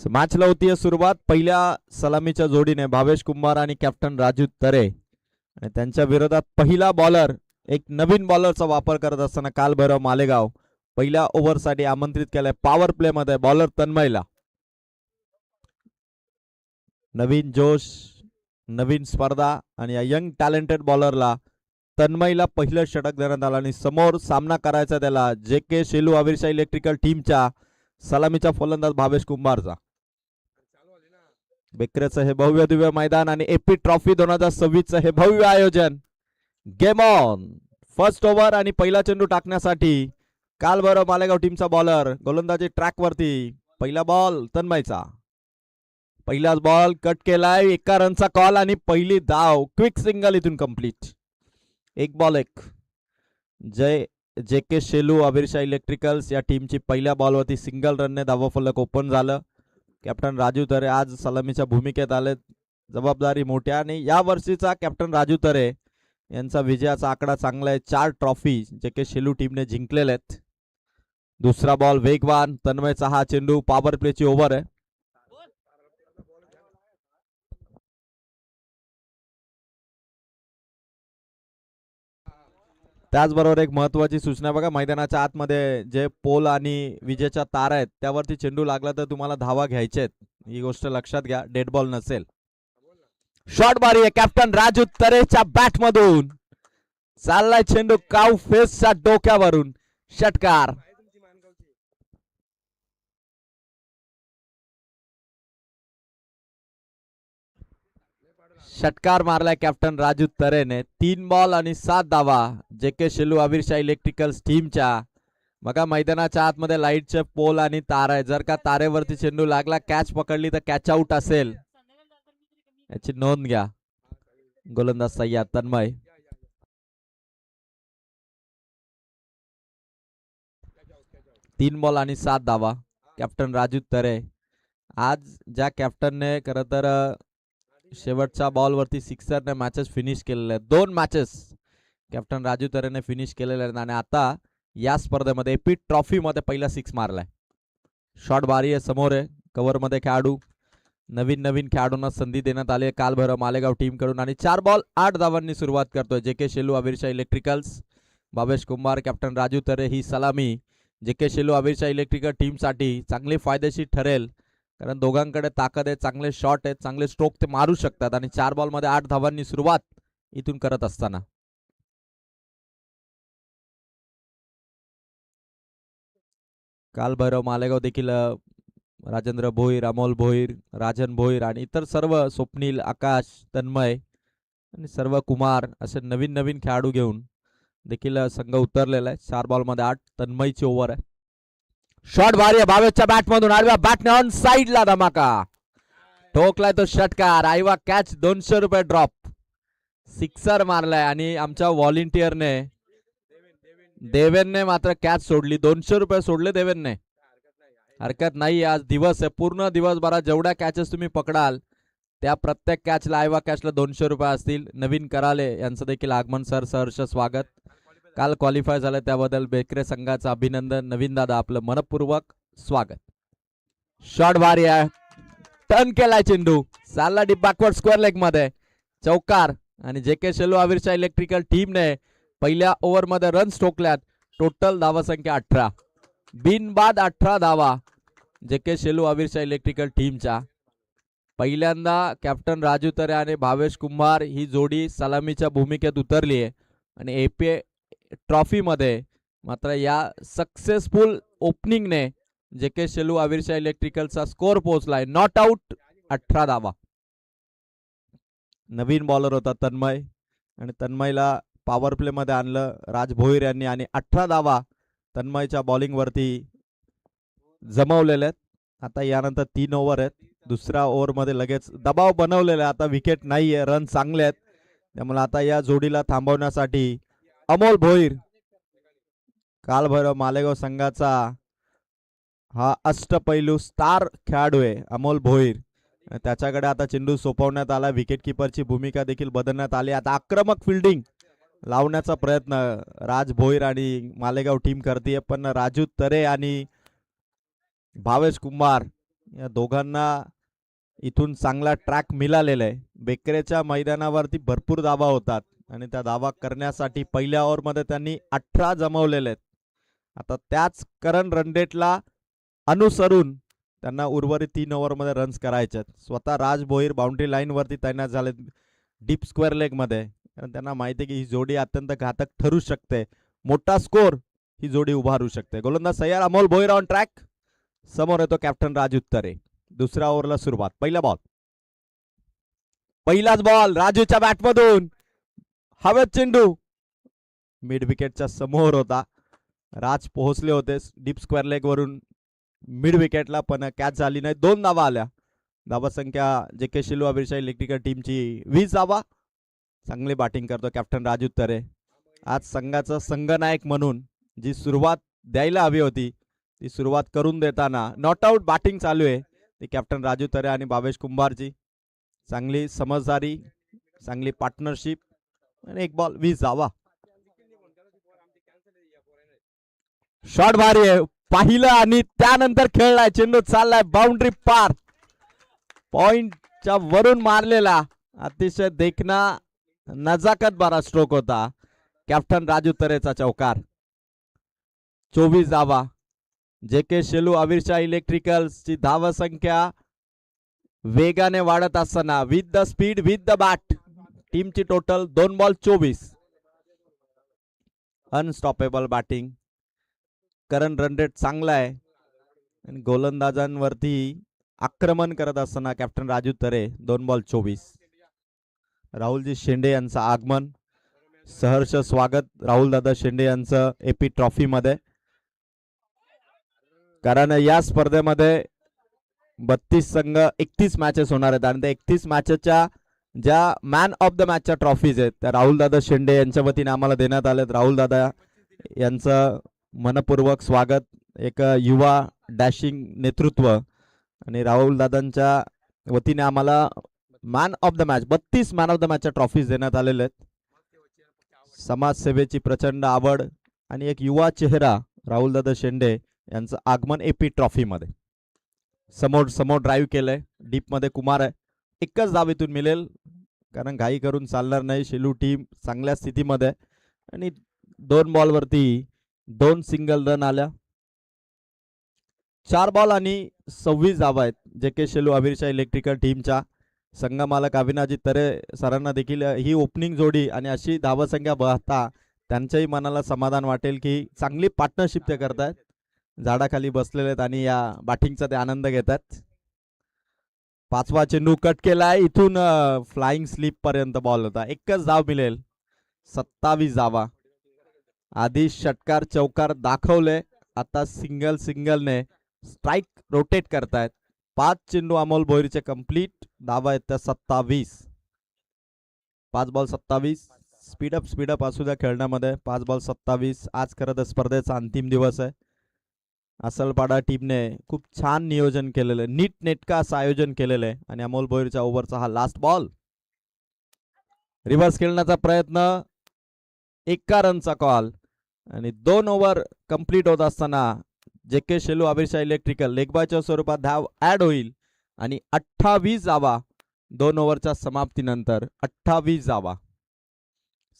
मॅचला होतीये सुरुवात पहिल्या सलामीच्या जोडीने भावेश कुंभार आणि कॅप्टन राजू तरे आणि त्यांच्या विरोधात पहिला बॉलर एक नवीन बॉलरचा वापर करत असताना कालभैरव मालेगाव पहिल्या ओव्हरसाठी आमंत्रित केलाय पॉवर प्ले मध्ये बॉलर तन्मयला. नवीन जोश, नवीन स्पर्धा आणि या यंग टॅलेंटेड बॉलरला तन्मयला पहिलं षटक देण्यात आलं आणि समोर सामना करायचा त्याला जे के शेलू आविर्षा इलेक्ट्रिकल टीमच्या सलामीचा फलंदाज भावेश कुंभारचा. बेकरेचं हे भव्य दिव्य मैदान आणि एपी ट्रॉफी 2026चं हे भव्य आयोजन. Game on. फर्स्ट ओव्हर आणि पहिला चेंडू टाकण्यासाठी कालभैरव मालेगाव टीमचा बॉलर गोलंदाजी ट्रॅक वरती. पहिला बॉल तन्मयचा. पहिलाच बॉल कट केलाय. एका रनचा कॉल आणि पहिली धाव. क्विक सिंगल इथून कंप्लीट. एक बॉल एक. जे के शेलू आविर्षा इलेक्ट्रिकल्स या टीमची पहिल्या बॉलवरती सिंगल रनने धावफलक ओपन झालं. कॅप्टन राजू तरे आज सलामीच्या भूमिकेत आले. जबाबदारी मोठी आणि या वर्षीचा कॅप्टन राजू तरे यांचा विजयाचा आकडा चांगला आहे. 4 ट्रॉफी जे के शेलू टीमने जिंकलेले आहेत. दुसरा बॉल वेगवान. तन्मयचा हा चेंडू. पॉवर प्लेची ओव्हर आहे. त्याचबरोबर एक महत्वाची सूचना बघा, मैदानाच्या आतमध्ये जे पोल आणि विजेच्या तार आहेत त्यावरती चेंडू लागला तर तुम्हाला धावा घ्यायच्या आहेत. ही गोष्ट लक्षात घ्या. डेड बॉल नसेल. शॉट बारी आहे कॅप्टन राजू तरेच्या बॅट मधून. चाललाय चेंडू काउ फेसच्या डोक्यावरून. षटकार. षटकार मारलाय कॅप्टन राजू तरेने. 3 बॉल आणि 7 धावा जे के शेलू आविर्षा इलेक्ट्रिकल्स टीमच्या. बघा मैदानाच्या आतमध्ये लाईटचे पोल आणि तार आहे. जर का तारेवरती चेंडू लागला, कॅच पकडली तर कॅच आउट असेल, याची नोंद घ्या. गोलंदाज सय्यद तन्मय. तीन बॉल आणि 7 धावा कॅप्टन राजू तरे. आज ज्या कॅप्टनने खरं तर शेवटच्या बॉलवरती सिक्सरने मॅचेस फिनिश केलेले आहेत. 2 मॅचेस कॅप्टन राजू तरेने फिनिश केलेले आहेत आणि आता या स्पर्धेमध्ये एपी ट्रॉफी मध्ये पहिला 6 मारलाय. शॉट बारी आहे. समोर आहे कव्हर मध्ये खेळाडू. नवीन खेळाडूंना संधी देण्यात आली आहे कालभैरव मालेगाव टीम कडून आणि 4 बॉल 8 धावांनी सुरुवात करतोय जे के शेलू आविर्षा इलेक्ट्रिकल्स. भावेश कुंभार, कॅप्टन राजू तरे ही सलामी जे के शेलू आविर्षा इलेक्ट्रिकल टीमसाठी चांगली फायदेशीर ठरेल, कारण दोघांकडे ताकद आहे, चांगले शॉट आहेत, चांगले स्ट्रोक ते मारू शकतात आणि 4 बॉल मध्ये 8 धावांनी सुरुवात इथून करत असताना कालभैरव मालेगाव देखील राजेंद्र भोईर, अमोल भोईर, राजन भोईर आणि इतर सर्व, स्वप्नील, आकाश, तन्मय आणि सर्व कुमार असे नवीन खेळाडू घेऊन देखील संघ उतरलेला आहे. 4 बॉल मध्ये 8. तन्मयची ओव्हर आहे. शॉट भारी आहे भावेशच्या बॅट मधून. आडव्या बॅटने ऑन साइडला धमाका ठोकलाय तो षटकार. आयवा कॅच. 200 रुपये ड्रॉप. सिक्सर मारलाय आणि आमच्या व्हॉलेंटियरने देवेनने मात्र कॅच सोडली. 200 रुपये सोडले देवेनने. हरकत नाही. आज दिवस आहे. पूर्ण दिवसभरात जेवढ्या कॅचेस तुम्ही पकडाल त्या प्रत्येक कॅचला, आयवा कॅचला 200 रुपये असतील. नवीन कराले यांचं देखील आगमन. सर सहर्ष स्वागत. काल क्वालिफाय झालं त्याबद्दल बेकरे संघाचं अभिनंदन. नवीन दादा आपलं मनपूर्वक स्वागत. शॉट भारी आहे. टर्न केलाय चेंडू. चालला डीप बॅकवर्ड स्क्वेअर लेग मध्ये. चौकार. आणि जे के शेलू आविर्षा इलेक्ट्रिकल टीमने पहिल्या ओव्हर मध्ये रन्स ठोकल्यात. टोटल धावा संख्या 18. बिनबाद 18 धावा जे के शेलू आविर्षा इलेक्ट्रिकल टीमच्या. पहिल्यांदा कॅप्टन राजू तरे आणि भावेश कुंभार ही जोडी सलामीच्या भूमिकेत उतरली आहे आणि एपी ट्रॉफी मध्ये मात्र या सक्सेसफुल ओपनिंगने जे के शेलू आविर्षा इलेक्ट्रिकलचा स्कोर पोहोचलाय. Not out. 18 धावा. नवीन बॉलर होता तन्मय आणि तन्मयला पॉवर प्ले मध्ये आणलं राज भोईर यांनी आणि 18 धावा तन्मयच्या बॉलिंग वरती जमवलेले आहेत. आता यानंतर 3 ओव्हर आहेत. दुसऱ्या ओव्हर मध्ये लगेच दबाव बनवलेला आहे. आता विकेट नाहीये. रन चांगले आहेत. त्यामुळे आता या जोडीला थांबवण्यासाठी अमोल भोईर, कालभैरव मालेगाव संघाचा हा अष्टपैलू स्टार खेळाडू आहे अमोल भोईर. त्याच्याकडे आता चेंडू सोपवण्यात आला. विकेट किपरची भूमिका देखील बदलण्यात आली. आता आक्रमक फिल्डिंग लावण्याचा प्रयत्न राज भोईर आणि मालेगाव टीम करते, पण राजू तरे आणि भावेश कुंभार या दोघांना इथून चांगला ट्रॅक मिळालेला आहे. बेकरेच्या मैदानावरती भरपूर धावा होतात आणि त्या धावा करण्यासाठी पहिल्या ओव्हरमध्ये त्यांनी 18 जमवलेले आहेत. आता त्याच करण रणडेटला अनुसरून त्यांना उर्वरित 3 ओव्हरमध्ये रन्स करायचे आहेत. स्वतः राज भोईर बाउंड्री लाईनवरती तैनात झाले डीप स्क्वेअर लेगमध्ये, कारण त्यांना माहिती आहे की ही जोडी अत्यंत घातक ठरू शकते. मोठा स्कोर ही जोडी उभारू शकते. गोलंदाज तयार, अमोल भोईर ऑन ट्रॅक. समोर येतो कॅप्टन राज उत्तरे. दुसऱ्या ओव्हरला सुरुवात. पहिला बॉल, पहिलाच बॉल राजूच्या बॅटमधून हवेत चेंडू मिड विकेटच्या समोर होता. राज पोहोचले होते डीप स्क्वेअर लेग वरून मिड विकेटला, पण कॅच झाली नाही. 2 धावा आल्या. धावा संख्या जे के शिलू अभिरशाही इलेक्ट्रिकल टीमची 20 धावा. चांगली बॅटिंग करतो कॅप्टन राज उत्तरे. आज संघाचा संघनायक म्हणून जी सुरुवात द्यायला हवी होती ती सुरुवात करून देताना नॉट आउट बॅटिंग चालू आहे ती कॅप्टन राजू तरे आणि भावेश कुंभारची. चांगली समजदारी, चांगली पार्टनरशिप आणि 1 बॉल 20 धावा. शॉट भारी आहे, पाहिलं आणि त्यानंतर खेळलाय. चेंडू चाललाय बाउंड्री पार. पॉइंटच्या वरून मारलेला अतिशय देखना नजाकत बारा स्ट्रोक होता. कॅप्टन राजू तरेचा चौकार. 24 धावा. जे के शेलू अविरशाह इलेक्ट्रिकल्स ची धावा संख्या वेगाने वाढत असताना with the speed with the bat टीमची टोटल 2 बॉल 24. Unstoppable batting. करण रन रेट चांगला आहे आणि गोलंदाजांवरती आक्रमण करत असताना कॅप्टन राजू तरे 2 बॉल 24. राहुलजी शेंडे यांचं आगमन. सहर्ष स्वागत राहुल दादा शेंडे यांचं एपी ट्रॉफी मध्ये, कारण या स्पर्धेमध्ये 32 संघ 31 मॅचेस होणार आहेत आणि त्या 31 मॅचेसच्या ज्या मॅन ऑफ द मॅचच्या ट्रॉफीज आहेत त्या राहुल दादा शेंडे यांच्या वतीने आम्हाला देण्यात आलेत. राहुल दादा यांचं मनपूर्वक स्वागत. एक युवा डॅशिंग नेतृत्व आणि राहुल दादांच्या वतीने आम्हाला man of the match 32 man of the मॅचच्या ट्रॉफीज देण्यात आलेले आहेत. समाजसेवेची प्रचंड आवड आणि एक युवा चेहरा राहुल दादा शेंडे यांचं आगमन एपी ट्रॉफी मध्ये. समोर समोर ड्राईव्ह केलंय. डीप मध्ये कुमार आहे. एकच धावेतून मिळेल, कारण घाई करून चालणार नाही. शेलू टीम चांगल्या स्थितीमध्ये आणि 2 बॉल वरती 2 सिंगल रन आल्या. 4 बॉल आणि 26 धावा आहेत जे के शेलू अभिरशाह इलेक्ट्रिकल टीमच्या. संघमालक अविनाजी तरे सरांना देखील ही ओपनिंग जोडी आणि अशी धावसंख्या पाहता त्यांच्याही मनाला समाधान वाटेल की चांगली पार्टनरशिप ते करतायत. झाडाखाली बसलेले आहेत आणि या बॅटिंगचा ते आनंद घेतात. 5वा चेंडू कट केलाय. इथून फ्लाइंग स्लीप पर्यंत बॉल होता. एकच धाव मिळेल. 27 धावा. आधी षटकार चौकार दाखवले, आता सिंगलने स्ट्राइक रोटेट करतायत. 5 चेंडू अमोल भोईरचे कंप्लीट. धावा आहेत त्या 27. 5 बॉल 27. स्पीडअप असू द्या खेळण्यामध्ये. 5 बॉल 27. आज खरं तर स्पर्धेचा अंतिम दिवस आहे. असलपाडा टीमने खूप छान नियोजन केलेलं आहे, नीट नेटका असं आयोजन केलेलं आहे आणि अमोल भोईरच्या ओव्हरचा हा लास्ट बॉल. रिव्हर्स खेळण्याचा प्रयत्न. 1 रनचा कॉल आणि 2 ओव्हर कंप्लीट होत असताना जे के शेलू अभिरशाह इलेक्ट्रिकल लेगबायच्या स्वरूपात धाव ऍड होईल आणि 28 धावा 2 ओव्हरच्या समाप्तीनंतर. 28 धावा.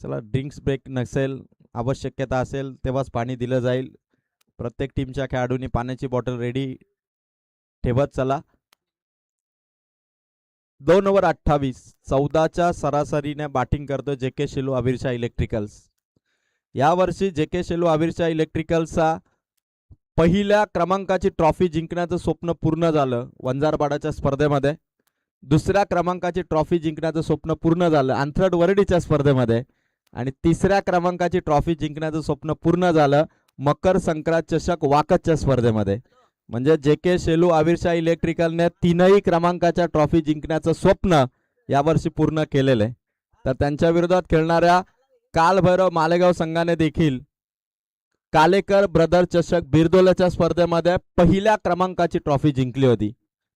चला, ड्रिंक्स ब्रेक नसेल, आवश्यकता असेल तेव्हाच पाणी दिलं जाईल. प्रत्येक टीमच्या खेळाडूंनी पाण्याची बॉटल रेडी ठेवत चला. 2 ओव्हर 28. 14च्या सरासरीने बॅटिंग करतो जे के शेलू अभिरशाह इलेक्ट्रिकल्स. यावर्षी जे के शेलू अभिरशाह इलेक्ट्रिकल्सचा पहिल्या क्रमांकाची ट्रॉफी जिंकण्याचं स्वप्न पूर्ण झालं वंजारपाडाच्या स्पर्धेमध्ये. 2ऱ्या क्रमांकाची ट्रॉफी जिंकण्याचं स्वप्न पूर्ण झालं अंथरट वरडीच्या स्पर्धेमध्ये आणि 3ऱ्या क्रमांकाची ट्रॉफी जिंकण्याचं स्वप्न पूर्ण झालं मकर संक्रांत चषक वाकतच्या स्पर्धेमध्ये. म्हणजे जे के शेलू अभिरशाह इलेक्ट्रिकलने 3ही क्रमांकाच्या ट्रॉफी जिंकण्याचं स्वप्न यावर्षी पूर्ण केलेलं आहे. तर त्यांच्या विरोधात खेळणाऱ्या कालभैरव मालेगाव संघाने देखील कालेकर ब्रदर चषक बिरदोल्याच्या स्पर्धेमध्ये पहिल्या क्रमांकाची ट्रॉफी जिंकली होती.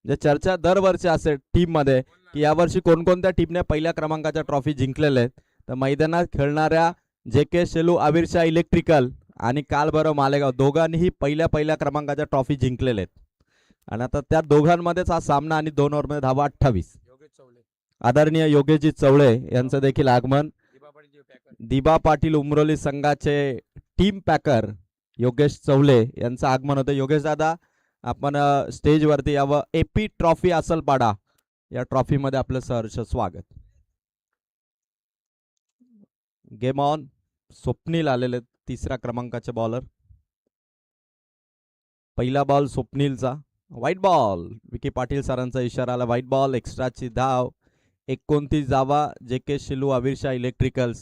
जे चर्चा दरवर्षी असेल टीम मध्ये की यावर्षी कोणकोणत्या टीमने पहिल्या क्रमांकाच्या ट्रॉफी जिंकलेल्या आहेत. तर मैदानात खेळणाऱ्या जे के शेलू अभिरशाह इलेक्ट्रिकल आणि कालभैरव मालेगाव दोघांनीही पहिल्या क्रमांकाच्या ट्रॉफी जिंकलेल्या आहेत. आणि आता त्या दोघांमध्येच हा सामना आणि 2 ओव्हरमध्ये धावा 28. आदरणीय योगेशजी चवळे यांचं देखील आगमन. दिबा पाटील उमरोली संघाचे टीम पॅकर योगेश चवले यांचं आगमन होतं. योगेश दादा, आपण स्टेजवरती यावं. एपी ट्रॉफी असलपाडा या ट्रॉफीमध्ये आपलं सहर्ष स्वागत. Game on. स्वप्नील आलेले 3ऱ्या क्रमांकाचे बॉलर. पहिला बॉल स्वप्नीलचा. Wide ball. विकी पाटील सरांचा इशारा आला. White ball. एक्स्ट्राची धाव. 29 धावा जे के शिलू आविरशाह इलेक्ट्रिकल्स.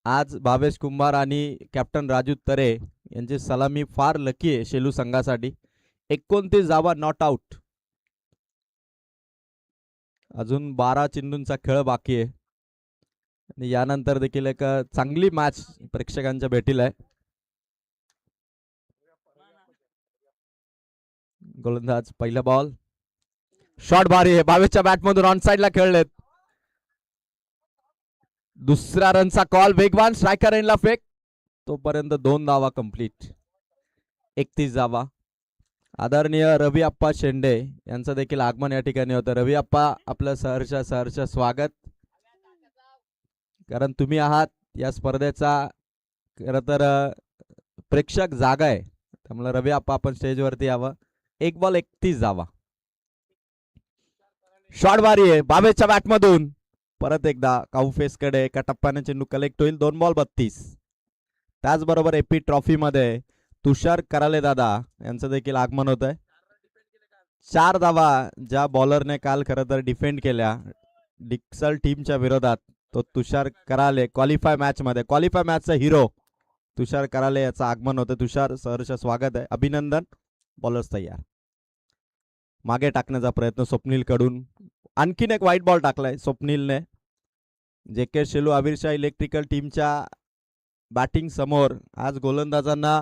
आज भावेश कुंभार आणि कॅप्टन राजू तरे यांची सलामी फार लकी आहे शेलू संघासाठी. 29 धावा नॉट आउट. अजून 12 चेंडूंचा खेळ बाकी आहे आणि यानंतर देखील एक चांगली मॅच प्रेक्षकांच्या भेटीला आहे. गोलंदाज. पहिला बॉल. शॉट भारी आहे. 22च्या बॅटमधून ऑन साइडला खेळलेत. दुसऱ्या रनचा कॉल. वेगवान स्ट्रायकर एंडला फेक. तोपर्यंत 2 धावा कंप्लीट. 31 धावा. आदरणीय रवी आप्पा शेंडे यांचं देखील आगमन या ठिकाणी होतं. रवी आप्पा, आपलं सहर्ष स्वागत. कारण तुम्ही आहात या स्पर्धेचा खरं तर प्रेक्षक जागा आहे, त्यामुळे रवी आप्पा आपण स्टेजवरती यावं. 1 बॉल 31 धावा. शॉट भारी आहे 22च्या बॅटमधून. परत एकदा काऊ फेसकडे एका टप्प्याने चेंडू कलेक्ट होईल. 2 बॉल 32. त्याचबरोबर एपी ट्रॉफी मध्ये तुषार कराले दादा यांचं देखील आगमन होत आहे. 4 धावा ज्या बॉलरने काल खरं तर डिफेंड केल्या डिक्सल टीमच्या विरोधात, तो तुषार कराले. क्वालिफाय मॅचचा हिरो तुषार कराले याचं आगमन होतं. तुषार, सहर्ष स्वागत आहे, अभिनंदन. बॉलर्स तयार. मागे टाकण्याचा प्रयत्न स्वप्नील कडून. आणखीन एक व्हाईट बॉल टाकलाय स्वप्नीलने. जे के शेलू आविरशाह इलेक्ट्रिकल टीमच्या बॅटिंग समोर आज गोलंदाजांना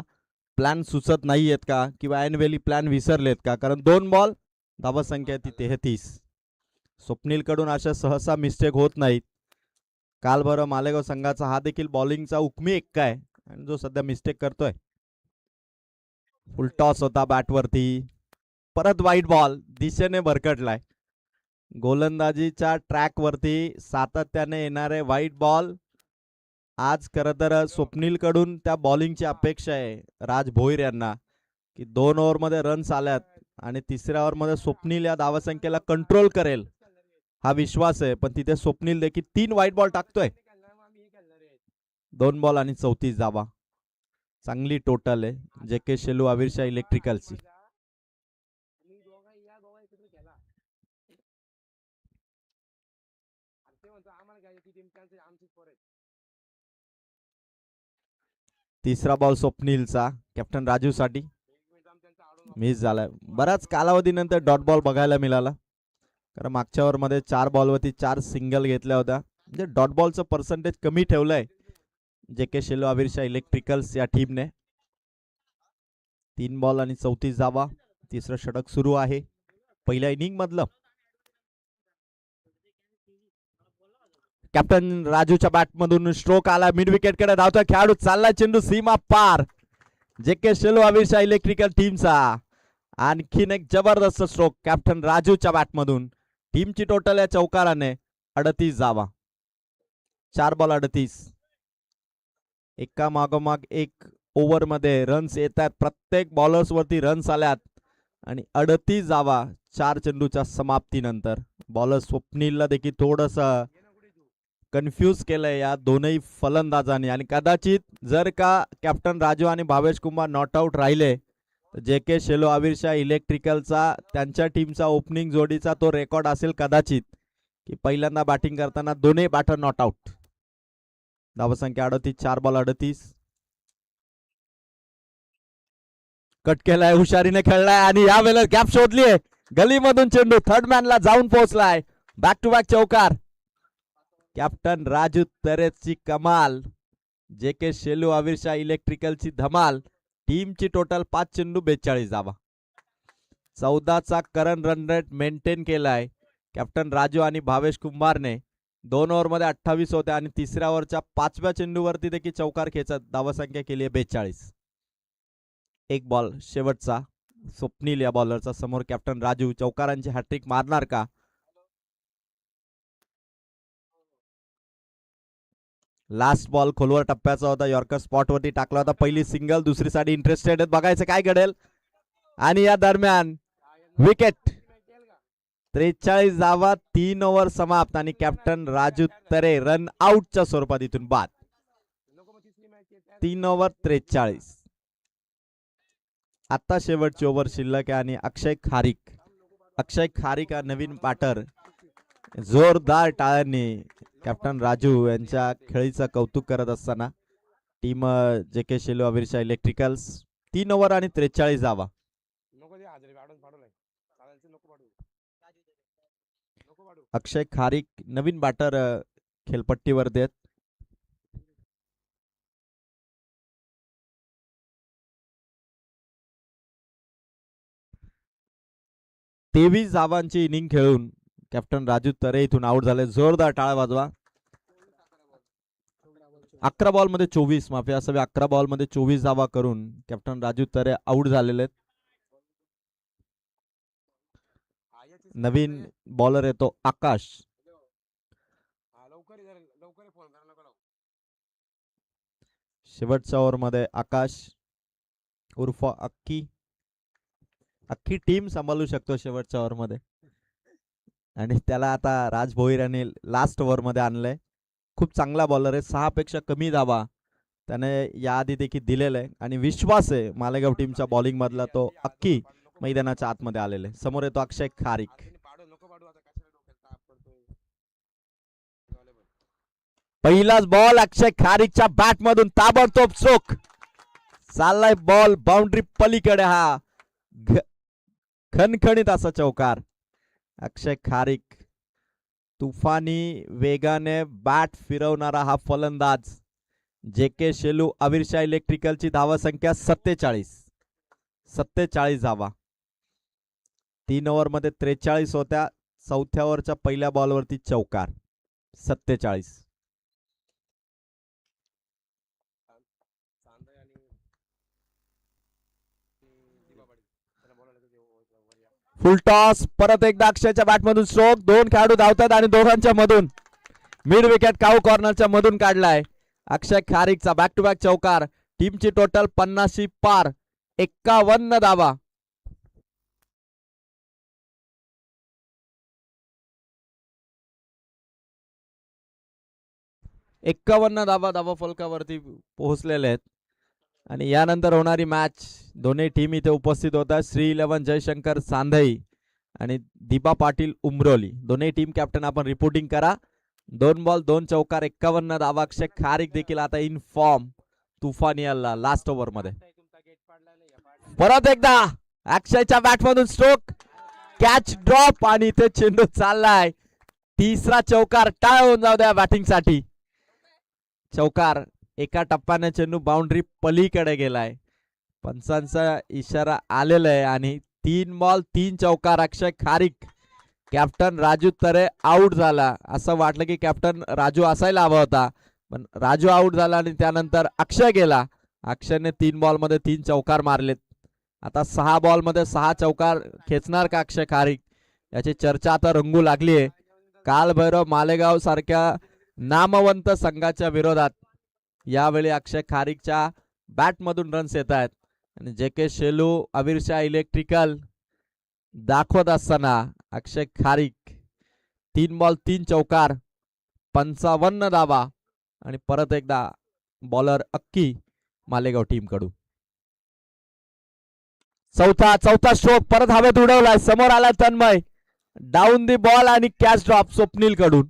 प्लॅन सुचत नाहीयेत का, किंवा ऐनवेळी प्लॅन विसरलेत का? कारण 2 बॉल धावा संख्या ती 33. स्वप्नील कडून अशा सहसा मिस्टेक होत नाहीत. काल बरं मालेगाव संघाचा हा देखील बॉलिंगचा उकमी एक्का आहे आणि जो सध्या मिस्टेक करतोय. फुल टॉस होता बॅटवरती. परत व्हाईट बॉल दिशेने भरकटलाय. गोलंदाजीच्या ट्रॅक वरती सातत्याने येणारे व्हाईट बॉल. आज खरं तर स्वप्नील कडून त्या बॉलिंगची अपेक्षा आहे राज भोईर यांना, की 2 ओव्हरमध्ये रन्स आल्यात आणि 3ऱ्या ओव्हरमध्ये स्वप्नील या धावसंख्येला कंट्रोल करेल हा विश्वास आहे. पण तिथे स्वप्नील देखील 3 व्हाईट बॉल टाकतोय. 2 बॉल आणि 34 धावा. चांगली टोटल आहे जे के शेलू आविरशाह इलेक्ट्रिकलची. तिसरा बॉल स्वप्नीलचा कॅप्टन राजू साठी मिस झालाय. बऱ्याच कालावधीनंतर डॉट बॉल बघायला मिळाला, कारण मागच्या ओव्हर मध्ये 4 बॉलवरती 4 सिंगल घेतल्या होत्या. म्हणजे डॉट बॉलचं पर्सेंटेज कमी ठेवलंय जे के शेलू आविरशाह इलेक्ट्रिकल्स या टीमने. 3 बॉल आणि 34 धावा. 3रं षटक सुरू आहे पहिल्या इनिंग मधलं. कॅप्टन राजूच्या बॅटमधून स्ट्रोक आला. मिड विकेट कडे धावतोय खेळाडू. चाललाय चेंडू सीमा पार. जे के शेलू आविरशाह इलेक्ट्रिकल टीमचा आणखीन एक जबरदस्त स्ट्रोक कॅप्टन राजूच्या बॅटमधून. टीमची टोटल या चौकाराने 38 धावा. 4 बॉल 38. एका मागोमाग एक ओव्हर मध्ये रन्स येत आहेत. प्रत्येक बॉलर्स वरती रन्स आल्यात आणि 38 धावा 4 चेंडूच्या समाप्तीनंतर. बॉलर स्वप्नीलला देखील थोडस कन्फ्यूज केलंय या दोनही फलंदाजांनी. आणि कदाचित जर का कॅप्टन राजू आणि भावेश कुमार नॉट आउट राहिले तर जे के शेलू आविरशाह इलेक्ट्रिकलचा त्यांच्या टीमचा ओपनिंग जोडीचा तो रेकॉर्ड असेल कदाचित, की पहिल्यांदा बॅटिंग करताना दोन्ही बॅटर नॉट आउट. धावसंख्या 38. 4 बॉल 38. कट केलाय, हुशारीने खेळलाय आणि यावेळेला गॅप शोधलीये. गलीमधून चेंडू थर्ड मॅनला जाऊन पोहोचलाय. बॅक टू बॅक चौकार. कॅप्टन राजू तरेची कमाल. जे के शेलू आविरशाह इलेक्ट्रिकलची धमाल. टीमची टोटल 5 चेंडू 42 धावा. 14चा करंट रन रेट मेंटेन केलाय कॅप्टन राजू आणि भावेश कुंभारने. 2 ओव्हरमध्ये 28 होत्या आणि 3ऱ्या ओव्हरच्या 5व्या चेंडूवरती देखील चौकार खेचत धावसंख्या केली आहे 42. 1 बॉल शेवटचा. स्वप्नील या बॉलरचा समोर कॅप्टन राजू चौकारांची हॅट्रिक मारणार का? लास्ट बॉल खोलवर टप्प्याचा होता, यॉर्कर स्पॉट वरती टाकला होता. पहिली सिंगल, दुसरी साठी इंटरेस्टेड आहेत, बघायचं काय घडेल. आणि या दरम्यान विकेट. 43 धावा, 3 ओव्हर समाप्त आणि कॅप्टन राजू तरे रन आउटच्या स्वरूपात इथून बाद. 3 ओव्हर 43. आता शेवटची ओव्हर शिल्लक आहे आणि अक्षय खारीक हा नवीन बॅटर जोरदार टाळ्यांनी कॅप्टन राजू यांच्या खेळीचं कौतुक करत असताना team JK Shelu अविरशा electricals. 3 over आणि 43 धावा. अक्षय खारीक नवीन बॅटर खेळपट्टीवर देत. तेवीस धावांची इनिंग खेळून कॅप्टन राजू तरे इथून आउट झाले. जोरदार टाळा वाजवा. 11 बॉल मध्ये 24, माफी असावी, 11 बॉल मध्ये 24 धावा करून कॅप्टन राजू तरे आउट झालेले. नवीन बॉलर येतो आकाश. शेवटच्या ओव्हर मध्ये आकाश उर्फ अक्की टीम सांभाळू शकतो शेवटच्या ओव्हर मध्ये आणि त्याला आता राज भोईर यांनी लास्ट ओव्हर मध्ये आणलंय. खूप चांगला बॉलर आहे. 6 पेक्षा कमी धावा त्याने याआधी देखील दिलेला आहे आणि विश्वास आहे मालेगाव टीमच्या बॉलिंग मधला तो अक्की मैदानाच्या आतमध्ये आलेले. समोर येतो अक्षय खारीक. पहिलाच बॉल अक्षय खारीकच्या बॅट मधून ताबडतोब चोख चाललाय बॉल बाउंड्री पलीकडे. हा खणखणीत असा चौकार. अक्षय खारीक तुफानी वेगाने बॅट फिरवणारा हा फलंदाज. JK शेलू अविरशा इलेक्ट्रिकलची धावा संख्या 47 धावा. 3 ओव्हर मध्ये 43 होत्या. चौथ्या ओव्हरच्या पहिल्या बॉलवरती चौकार. 47. फुल टॉस. परत एकदा अक्षयच्या बॅट मधून स्ट्रोक. 2 खेळाडू धावतात आणि दोघांच्या मधून मिड विकेट काऊ कॉर्नरच्या मधून काढलाय. अक्षय खारीकचा बॅक टू बॅक चौकार. टीमची टोटल 50 पार. 51 धावा. धावा फलकावरती पोहोचलेले आहेत आणि यानंतर होणारी मॅच दोन्ही टीम इथे उपस्थित होतात. श्री 11 जयशंकर सांधई आणि दीपा पाटील उमरोली. दोन्ही टीम कॅप्टन आपण रिपोर्टिंग करा. 2 बॉल 2 चौकार 51 धावा. अक्षय खारीक देखील आता इन फॉर्म तुफानी आला लास्ट ओव्हर मध्ये. परत एकदा अक्षयच्या बॅट मधून स्ट्रोक. कॅच ड्रॉप आणि इथे चेंडू चाललाय. तिसरा चौकार. टाळ होऊन जाऊ द्या बॅटिंग साठी. चौकार. एका टप्प्याने चेंडू बाउंड्री पलीकडे गेलाय. पंचांचा इशारा आलेला आहे आणि 3 बॉल 3 चौकार. अक्षय खारीक. कॅप्टन राजू तरे आउट झाला. असं वाटलं की कॅप्टन राजू असायला हवा होता पण राजू आउट झाला आणि त्यानंतर अक्षय गेला. अक्षयने 3 बॉल मध्ये 3 चौकार मारलेत. आता 6 बॉल मध्ये 6 चौकार खेचणार का अक्षय खारीक याची चर्चा आता रंगू लागली आहे. कालभैरव मालेगाव सारख्या नामवंत संघाच्या विरोधात यावेळी अक्षय खारीकच्या बॅट मधून रन्स येत आहेत आणि JK शेलू अविरशा इलेक्ट्रिकल दाखवत असताना अक्षय खारीक 3 बॉल 3 चौकार 55 धावा आणि परत एकदा बॉलर अक्की मालेगाव टीम कडून. चौथा स्ट्रोक परत हवेत उडवलाय. समोर आला तन्मय. डाऊन दी बॉल आणि कॅच ड्रॉप स्वप्नील कडून.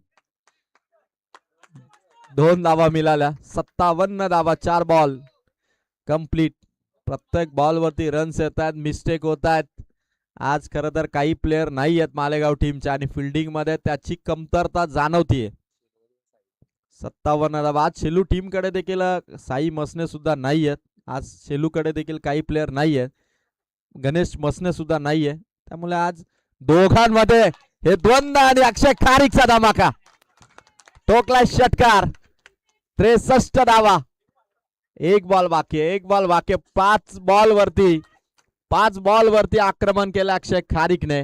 2 धावा मिळाल्या. 57 धावा. 4 बॉल कंप्लीट. प्रत्येक बॉल वरती रन्स येत आहेत. मिस्टेक होत आहेत. आज खरं तर काही प्लेयर नाही आहेत मालेगाव टीमच्या आणि फिल्डिंग मध्ये त्याची कमतरता जाणवतीये. 57 धावा. आज शेलू टीम कडे देखील साई मसने सुद्धा नाही आहेत. आज शेलू कडे देखील काही प्लेयर नाही आहेत. गणेश मसने सुद्धा नाहीये. त्यामुळे आज दोघांमध्ये हे द्वंद्व आणि अक्षय खारीकचा धमाका. टोकलाय षटकार. 63 धावा. 1 बॉल बाकी. 5 बॉल वरती 5 बॉल वरती आक्रमण केलं अक्षय खारिकने.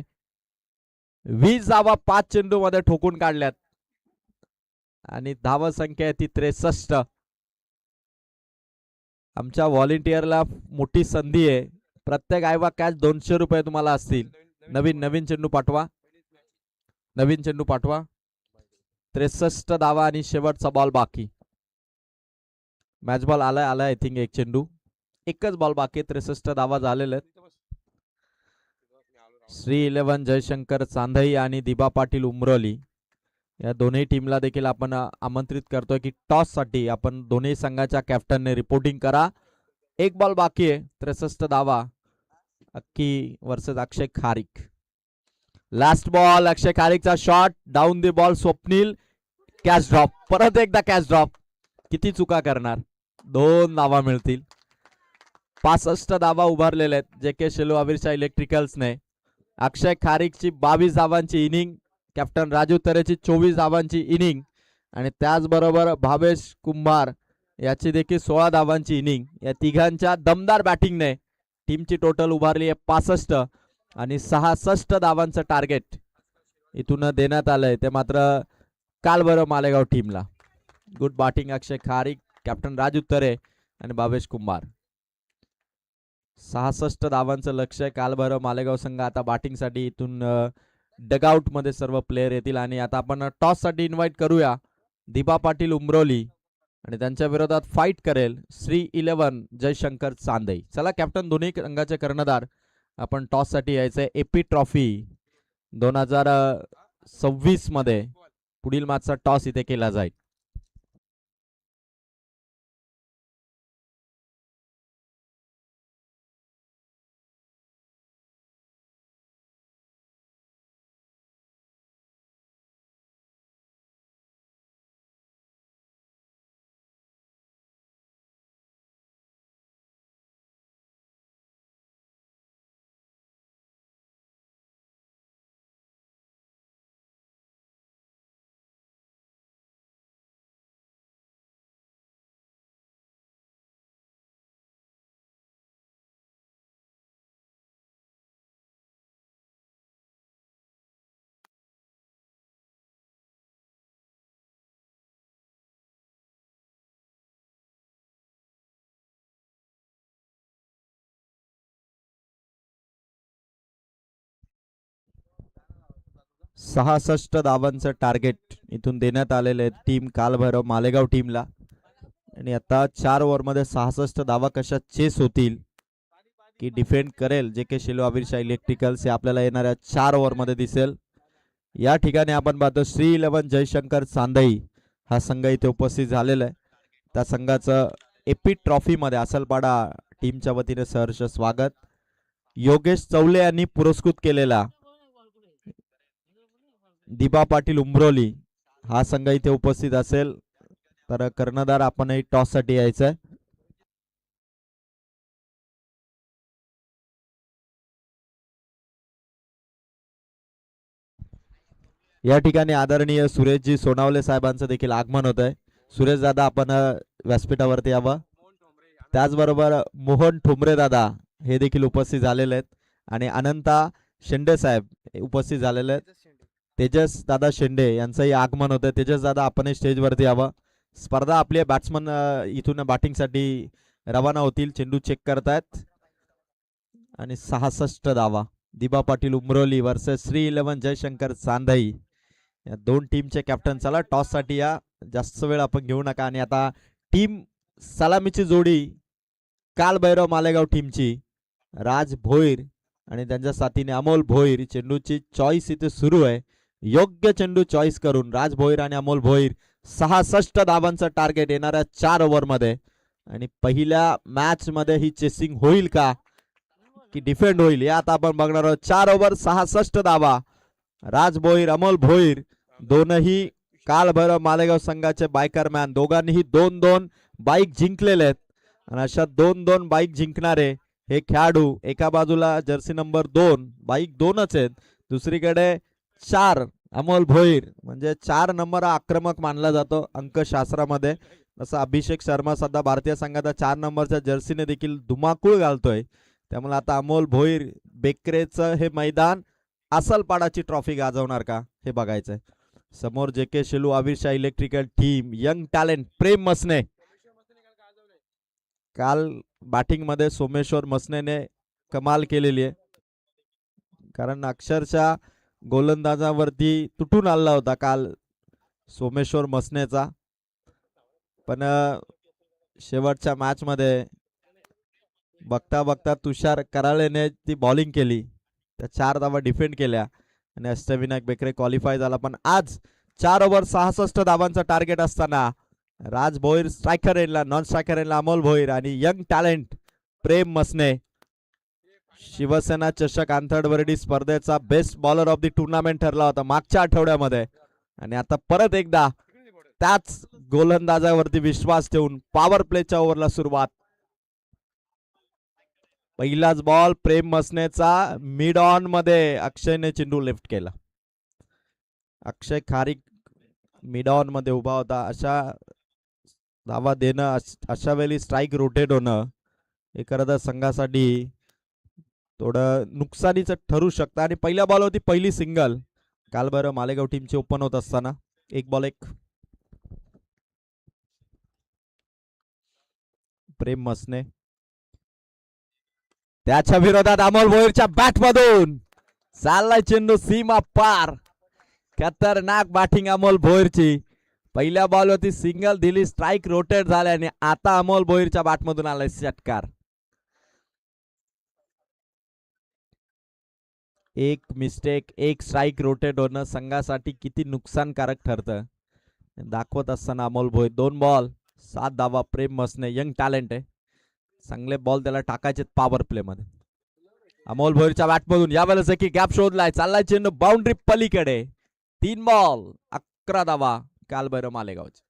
20 धावा 5 चेंडू मध्ये ठोकून काढल्यात आणि धावा संख्या आहे ती 63. आमच्या व्हॉलेंटियरला मोठी संधी आहे. प्रत्येक आयवा कॅच 200 रुपये तुम्हाला असतील. नवीन चेंडू पाठवा. 63 धावा आणि शेवटचा बॉल बाकी. मॅच बॉल आलाय आय थिंक एक चेंडू. एकच बॉल बाकी. 63 धावा झालेले आहेत. श्री 11 जयशंकर चांदई आणि दिबा पाटील उमरोली या दोन्ही टीमला देखील आपण आमंत्रित करतोय की टॉस साठी आपण दोन्ही संघाच्या कॅप्टनने रिपोर्टिंग करा. एक बॉल बाकी आहे. 63 धावा Akki versus Akshay Kharik. Last ball Akshay खारिकचा shot down the ball. Swapnil catch drop. परत एकदा कॅच ड्रॉप. किती चुका करणार. 2 धावा मिळतील. 65 धावा उभारलेल्या आहेत जे के शेलू आविरच्या इलेक्ट्रिकल्सने. अक्षय खारिकची 22 धावांची इनिंग. कॅप्टन राजू तरेची 24 धावांची इनिंग आणि त्याचबरोबर भावेश कुंभार याची देखील 16 धावांची इनिंग. या तिघांच्या दमदार बॅटिंगने टीमची टोटल उभारली आहे 65 आणि 66 धावांचं टार्गेट इथून देण्यात आलंय. ते मात्र काल बरं मालेगाव टीमला. गुड बॅटिंग अक्षय खारिक, कॅप्टन राजू तरे आणि भावेश कुंभार. 66 धावांचं लक्ष आहे. काल बरं मालेगाव संघ आता बॅटिंगसाठी इथून डगआउट मध्ये सर्व प्लेयर येतील आणि आता आपण टॉस साठी इन्व्हाइट करूया दिबा पाटील उमरोली आणि त्यांच्या विरोधात फाईट करेल श्री 11 जयशंकर चांदई. चला कॅप्टन दोन्ही संघाचे कर्णधार आपण टॉस साठी यायचंय. एपी ट्रॉफी 2026 मध्ये पुढील मॅचचा टॉस इथे केला जाईल. सहासष्ट धावांचं टार्गेट इथून देण्यात आलेलं आहे टीम कालभैरव मालेगाव टीमला आणि आता 4 ओव्हरमध्ये 66 धावा कशा चेस होतील की डिफेंड करेल जे के शेलू आविरशाह इलेक्ट्रिकल्स हे आपल्याला येणाऱ्या 4 ओव्हरमध्ये दिसेल. या ठिकाणी आपण पाहतो श्री 11 जयशंकर चांदई हा संघ इथे उपस्थित झालेला आहे. त्या संघाचं एपी ट्रॉफी मध्ये असलपाडा टीमच्या वतीने सहर्ष स्वागत. योगेश चौले यांनी पुरस्कृत केलेला दिबा पाटील उमरोली हा संघ इथे उपस्थित असेल. तर कर्णधार आपणही टॉस साठी यायचंय. या ठिकाणी आदरणीय सुरेशजी सोनावले साहेबांचं देखील आगमन होत आहे. सुरेश दादा आपण व्यासपीठावरती यावं. त्याचबरोबर मोहन ठोंबरे दादा हे देखील उपस्थित झालेले आहेत आणि अनंता शेंडे साहेब उपस्थित झालेले आहेत. तेजस दादा शेंडे यांचंही आगमन होतं. तेजस दादा आपण स्टेजवरती यावं. स्पर्धा आपली बॅट्समन इथून बॅटिंगसाठी रवाना होतील. चेंडू चेक करतायत आणि 66 धावा दिबा पाटील उमरोली वर्सेस श्री 11 जयशंकर चांदई या दोन टीमचे कॅप्टन. चला टॉस साठी या. जास्त वेळ आपण घेऊ नका आणि आता टीम सलामीची जोडी कालभैरव मालेगाव टीमची राज भोईर आणि त्यांच्या साथीने अमोल भोईर. चेंडूची चॉईस इथे सुरू आहे. योग्य चेंडू चॉईस करून राज भोईर आणि अमोल भोईर 66 धावांचं टार्गेट येणाऱ्या 4 ओव्हरमध्ये आणि पहिल्या मॅच मध्ये ही चेसिंग होईल का की डिफेंड होईल या आता आपण बघणार आहोत. 4 ओव्हर 66 धावा. राज भोईर अमोल भोईर दोनही कालभैरव मालेगाव संघाचे बायकर मॅन. दोघांनीही 2-2 बाईक जिंकलेले आहेत आणि अशा 2-2 बाईक जिंकणारे हे खेळाडू एका बाजूला जर्सी नंबर 2 बाईक 2च आहेत. दुसरीकडे 4 अमोल भोईर म्हणजे 4 नंबर आक्रमक मानला जातो अंकशास्त्रामध्ये. तसं अभिषेक शर्मा सध्या भारतीय संघाचा 4 नंबरच्या जर्सीने देखील धुमाकूळ घालतोय. त्यामुळे आता अमोल भोईर बेकरेचं हे मैदान आसलपाडाची ट्रॉफी गाजवणार का हे बघायचंय. समोर JK Shelu, आविर्षा electrical team, young talent प्रेम मसने. काल बॅटिंग मध्ये सोमेश्वर मसनेने कमाल केलेली आहे, कारण अक्षरशः गोलंदाजावरती तुटून आला होता काल सोमेश्वर मसनेचा. पण शेवटच्या मॅच मध्ये बघता बघता तुषार कराळेने ती बॉलिंग केली, त्या 4 धावा डिफेंड केल्या आणि अष्टविनायक बेकरे क्वालिफाय झाला. पण आज 4 ओव्हर 66 धावांचं टार्गेट असताना राज भोईर स्ट्रायकर एंडला, नॉन स्ट्रायकर एंडला अमोल भोईर आणि यंग टॅलेंट प्रेम मसने. शिवसेना चषक आंतरवर्डी स्पर्धेचा best bowler of the tournament ठरला होता मागच्या आठवड्यामध्ये, आणि आता परत एकदा त्याच गोलंदाजावरती विश्वास ठेवून पॉवर प्लेच्या ओव्हरला सुरुवात. पहिलाच बॉल प्रेम मसनेचा मिड ऑन मध्ये अक्षयने चेंडू लेफ्ट केला. अक्षय खारीक मिड ऑन मध्ये उभा होता. अशा धावा देणं, अशा वेळी स्ट्राईक रोटेट होणं हे खरं संघासाठी थोडं नुकसानीचं ठरू शकतं. आणि पहिल्या बॉलवरती पहिली सिंगल काल बरं मालेगाव टीमची ओपन होत असताना. 1 बॉल 1. प्रेम मसने, त्याच्या विरोधात अमोल भोईरच्या बॅट मधून चाललाय चेंडू सीमा पार. खतरनाक बॅटिंग अमोल भोईरची. पहिल्या बॉलवरती सिंगल दिली, स्ट्राईक रोटेट झाल्या आणि आता अमोल भोईरच्या बॅट मधून आलाय षटकार. एक मिस्टेक, एक स्ट्राईक रोटेट होणं संघासाठी किती नुकसानकारक ठरतं दाखवत असताना अमोल भोईर. 2 बॉल 7 धावा. प्रेम मसने यंग टॅलेंट आहे, चांगले बॉल त्याला टाकायचे पॉवर प्ले मध्ये. अमोल भोईरच्या बॅटमधून यावेळेस की गॅप शोधलाय, चाललाय चेंडू बाउंड्री पलीकडे. 3 बॉल 11 धावा काल बरं मालेगावचे.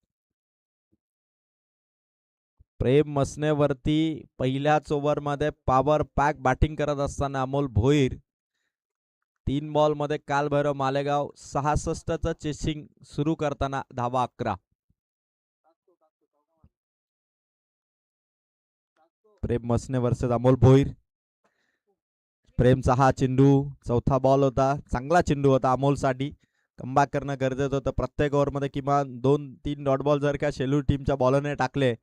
प्रेम मसनेवरती पहिल्याच ओव्हर मध्ये पॉवर पॅक बॅटिंग करत असताना अमोल भोईर 3 बॉल मध्ये काल भैरव मालेगाव 66चं चेसिंग सुरू करताना धावा 11. प्रेम मसने वर्सेस अमोल भोईर. प्रेमचा हा चेंडू चौथा बॉल होता, चांगला चेंडू होता अमोलसाठी. कमबॅक करणं गरजेचं होतं. प्रत्येक ओव्हरमध्ये किमान 2-3 डॉट बॉल जर का शेल्यू टीमच्या बॉलरने टाकले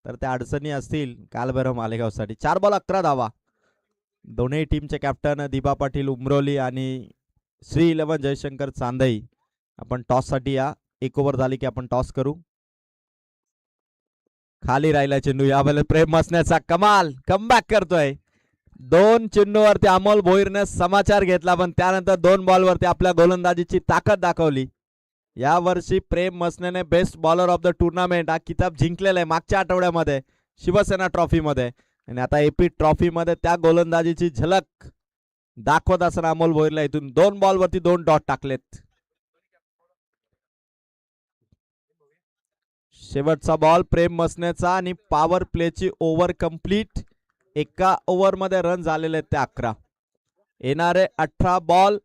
तर त्या अडचणी असतील काल भैरव मालेगावसाठी. 4 बॉल 11 धावा. दोन्ही टीमचे कॅप्टन दिबा पाटील उमरोली आणि श्री 11 जयशंकर चांदई. आपण टॉस साठी या. 1 ओव्हर झाली की आपण टॉस करू. खाली राहिला चेंडू, यावेळेला प्रेम मसण्याचा कमाल कमबॅक करतोय. 2 चेंडूवरती अमोल भोईरने समाचार घेतला, पण त्यानंतर 2 बॉलवरती आपल्या गोलंदाजीची ताकद दाखवली. या वर्षी प्रेम मसनेने best bowler of the tournament हा किताब जिंकलेला आहे मागच्या आठवड्यामध्ये शिवसेना ट्रॉफी मध्ये, आणि आता एपी ट्रॉफी मध्ये त्या गोलंदाजीची झलक दाखवत असताना अमोल भोईरला इथून 2 बॉलवरती 2 डॉट टाकलेत. शेवटचा बॉल प्रेम मसनेचा आणि पॉवर प्लेची ओव्हर कंप्लीट. एका ओव्हर मध्ये रन झालेले ते 11. येणारे 18 बॉल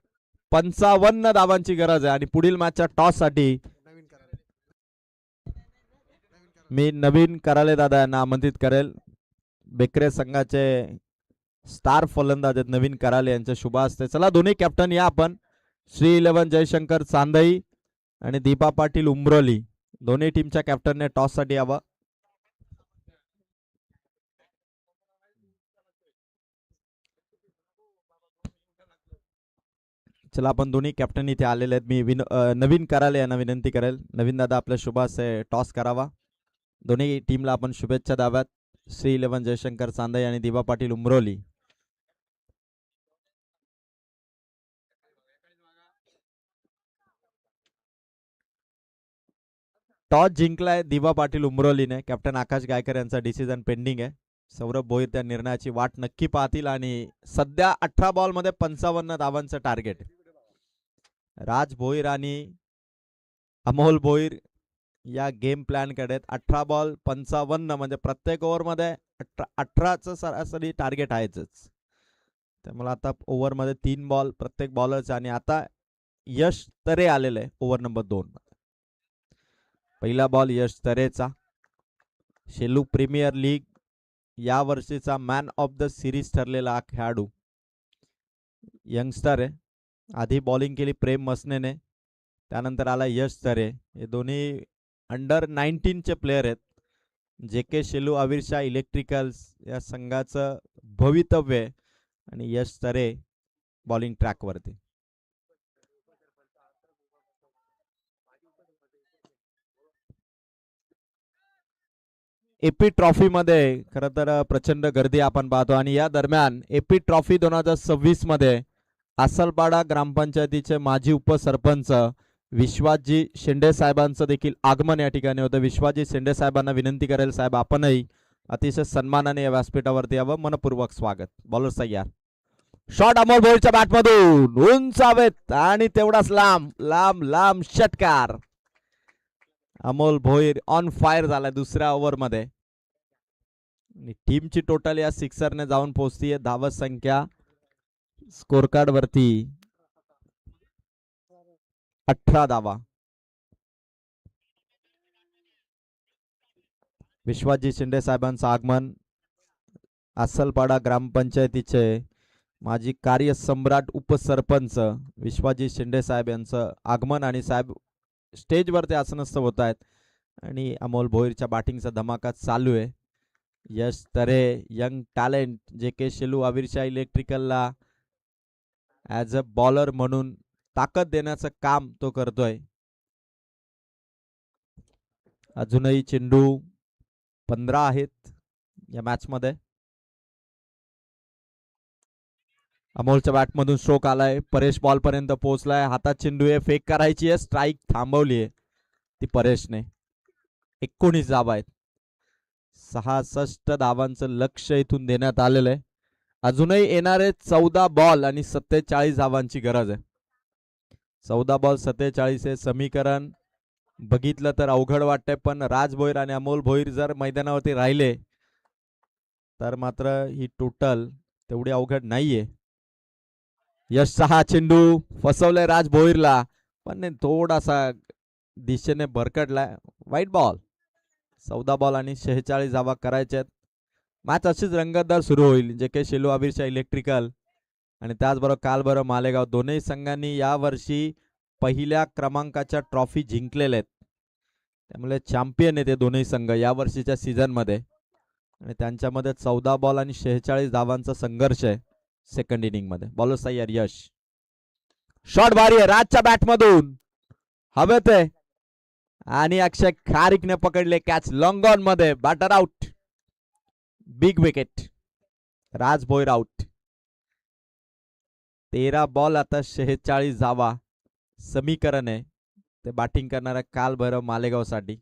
55 धावांची गरज आहे. आणि पुढील मॅचच्या टॉस साठी मी नवीन कराले दादा यांना आमंत्रित करेल. बेकरे संघाचे स्टार फलंदाज आहेत नवीन कराले, यांचे शुभ असते. चला दोन्ही कॅप्टन या आपण. श्री 11 जयशंकर चांदई आणि दीपा पाटील उमरोली दोन्ही टीमच्या कॅप्टनने टॉस साठी यावं. चला आपण दोन्ही कॅप्टन इथे आलेले आहेत. मी नवीन कराले यांना विनंती करेल, नवीन दादा आपल्या शुभ असते टॉस करावा. दोन्ही टीमला आपण शुभेच्छा द्याव्यात. श्री 11 जयशंकर चांदई आणि दिबा पाटील उमरोली. टॉस जिंकलाय दिबा पाटील उमरोलीने. कॅप्टन आकाश गायकर यांचा डिसिजन पेंडिंग आहे. सौरभ भोईर त्या निर्णयाची वाट नक्की पाहतील. आणि सध्या 18 बॉल मध्ये 55 धावांचं टार्गेट. राज भोईर आणि अमोल भोईर या गेम प्लॅन कडे 18 बॉल 55 म्हणजे प्रत्येक ओव्हर मध्ये 18चं सरासरी टार्गेट आहेच. त्यामुळे आता ओव्हर मध्ये 3 बॉल प्रत्येक बॉलरचा. आणि आता यश तरे आलेलं आहे ओव्हर नंबर 2. पहिला बॉल यश तरेचा. शेलू प्रीमियर लीग या वर्षीचा मॅन ऑफ द सिरीज ठरलेला हा खेळाडू यंगस्टर आहे. आधी बॉलिंग केली प्रेम मसनेने, त्यानंतर आला यश तरे. हे दोन्ही अंडर 19चे प्लेयर आहेत. जे के शेलू आविरशाह इलेक्ट्रिकल्स या संघाचं भवितव्य आहे आणि यश तरे बॉलिंग ट्रॅकवरती. एपी ट्रॉफी मध्ये खरं तर प्रचंड गर्दी आपण पाहतो आणि या दरम्यान एपी ट्रॉफी 2026 मध्ये आसलपाडा ग्रामपंचायतीचे माजी उपसरपंच विश्वासजी शेंडे साहेबांचं देखील आगमन या ठिकाणी होतं. विश्वासजी शेंडे साहेबांना विनंती करेल, साहेब आपणही अतिशय सन्मानाने या व्यासपीठावरती यावं. मनपूर्वक स्वागत. बॉलर तयार. शॉट अमोल भोईरच्या बॅटमधून उंच हवेत आणि तेवढाच लांब लांब लांब षटकार. अमोल भोईर ऑन फायर झाला दुसऱ्या ओव्हरमध्ये. टीमची टोटल या सिक्सरने जाऊन पोहोचतीये. धावत संख्या स्कोर कार्ड वरती 18 धावा. विश्वासजी शिंदे साहेबांचं आगमन. आसलपाडा ग्रामपंचायतीचे माजी कार्यसम्राट उपसरपंच विश्वासजी शिंदे साहेब यांचं आगमन आणि साहेब स्टेजवरती आसनस्थ होत आहेत आणि अमोल भोईरच्या बॅटिंगचा धमाका चालू आहे. यश तरे यंग टॅलेंट जे K Shelu आविरशाह इलेक्ट्रिकलला as a bowler म्हणून ताकद देण्याचं काम तो करतोय. अजूनही चेंडू 15 आहेत या मॅच मध्ये. अमोलच्या बॅटमधून स्ट्रोक आलाय. परेश बॉल पर्यंत पोहोचलाय. हातात चेंडू आहे, फेक करायची आहे, स्ट्राईक थांबवली आहे ती परेशने. 19 धावा आहेत. 66 धावांचं लक्ष इथून देण्यात आलेलं आहे. अजूनही येणारे 14 बॉल आणि 47 धावांची गरज आहे. 14 बॉल 47 हे समीकरण बघितलं तर अवघड वाटतंय, पण राज भोईर आणि अमोल भोईर जर मैदानावरती राहिले तर मात्र ही टोटल तेवढी अवघड नाहीये. यशचा हा चेंडू फसवलाय राज भोईरला, पण थोडासा दिशेने भरकटलाय. वाईट बॉल. 14 बॉल आणि 46 धावा करायच्यात. मॅच अशीच रंगतदार सुरू होईल. जे के शेलू आविरशाह इलेक्ट्रिकल आणि त्याचबरोबर कालबरोबर मालेगाव दोन्ही संघांनी यावर्षी पहिल्या क्रमांकाच्या ट्रॉफी जिंकलेल्या आहेत. त्यामुळे चॅम्पियन आहे ते दोन्ही संघ या वर्षीच्या सीझन मध्ये आणि त्यांच्यामध्ये 14 बॉल आणि 46 धावांचा संघर्ष आहे सेकंड इनिंग मध्ये. बॉलर तयार. यश शॉट भारी आहे राजच्या बॅटमधून हवेत आहे आणि अक्षय खारिकने पकडले कॅच लॉंग ऑन मध्ये. Batter out. Big wicket. Raj Bhoir out. 13 ball आता 46 धावा समीकरण आहे ते बॅटिंग करणाऱ्या कालभैरव मालेगावसाठी.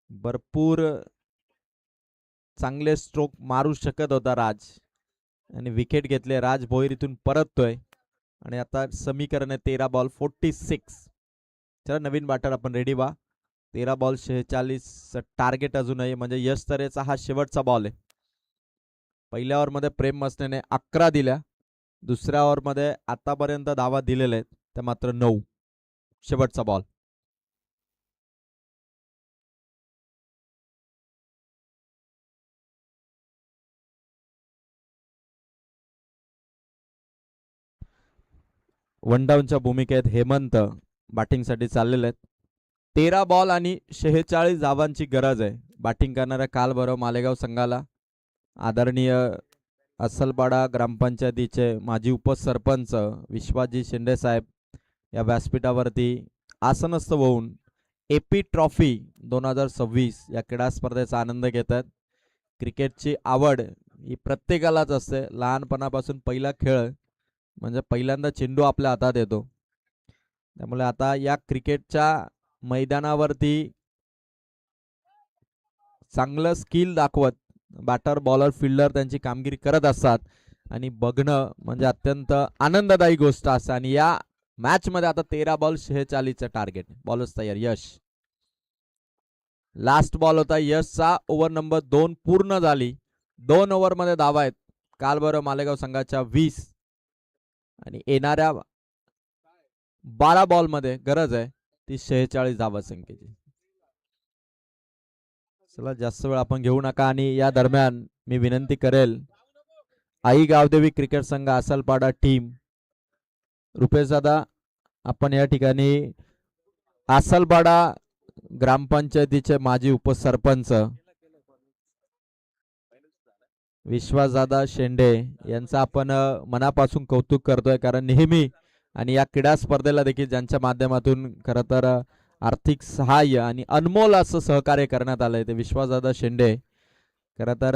भरपूर चांगले स्ट्रोक मारू शकत होता राज आणि विकेट घेतले. राज भोईर इथून परततोय आणि आता समीकरण आहे 13 बॉल 46. चला नवीन बॅटर आपण रेडी व्हा. 13 बॉल 46 टार्गेट अजूनही, म्हणजे यश तरेचा हा शेवटचा बॉल आहे. पहिल्या ओव्हरमध्ये प्रेम मसनेने 11 दिल्या. दुसऱ्या ओव्हरमध्ये आतापर्यंत धावा दिलेल्या आहेत त्या मात्र 9. शेवटचा बॉल. वन डाऊनच्या भूमिकेत हेमंत बॅटिंगसाठी चाललेले आहेत. 13 बॉल आणि 46 धावांची गरज आहे बॅटिंग करणाऱ्या कालभैरव मालेगाव संघाला. आदरणीय असलपाडा ग्रामपंचायतीचे माजी उपसरपंच विश्वासजी शिंदे साहेब या व्यासपीठावरती आसनस्थ होऊन एपी ट्रॉफी 2026 या क्रीडा स्पर्धेचा आनंद घेत आहेत. क्रिकेटची आवड ही प्रत्येकालाच असते. लहानपणापासून पहिला खेळ म्हणजे पहिल्यांदा चेंडू आपल्या हातात येतो. त्यामुळे आता या क्रिकेटच्या मैदानावरती चांगलं स्किल दाखवत बॅटर बॉलर फिल्डर त्यांची कामगिरी करत असतात आणि बघणं म्हणजे अत्यंत आनंददायी गोष्ट असते. आणि या मॅच मध्ये आता 13 बॉल 46चं टार्गेट. बॉलर्स तयार. यश लास्ट बॉल होता यशचा. ओव्हर नंबर 2 पूर्ण झाली. 2 ओव्हर मध्ये धावा आहेत कालभैरव मालेगाव संघाच्या 20 आणि येणाऱ्या 12 बॉल मध्ये गरज आहे ती 46 धावा संख्येची. चला जास्त वेळ आपण घेऊ नका आणि या दरम्यान मी विनंती करेल आई गावदेवी क्रिकेट संघ आसलपाडा टीम रुपेश दादा आपण या ठिकाणी आसलपाडा ग्रामपंचायतीचे माजी उपसरपंच विश्वासदादा शेंडे यांचा आपण मनापासून कौतुक करतोय कारण नेहमी आणि या क्रीडा स्पर्धेला देखील ज्यांच्या माध्यमातून खरं तर आर्थिक सहाय्य आणि अनमोल असं सहकार्य करण्यात आलंय ते विश्वासदादा शेंडे खरं तर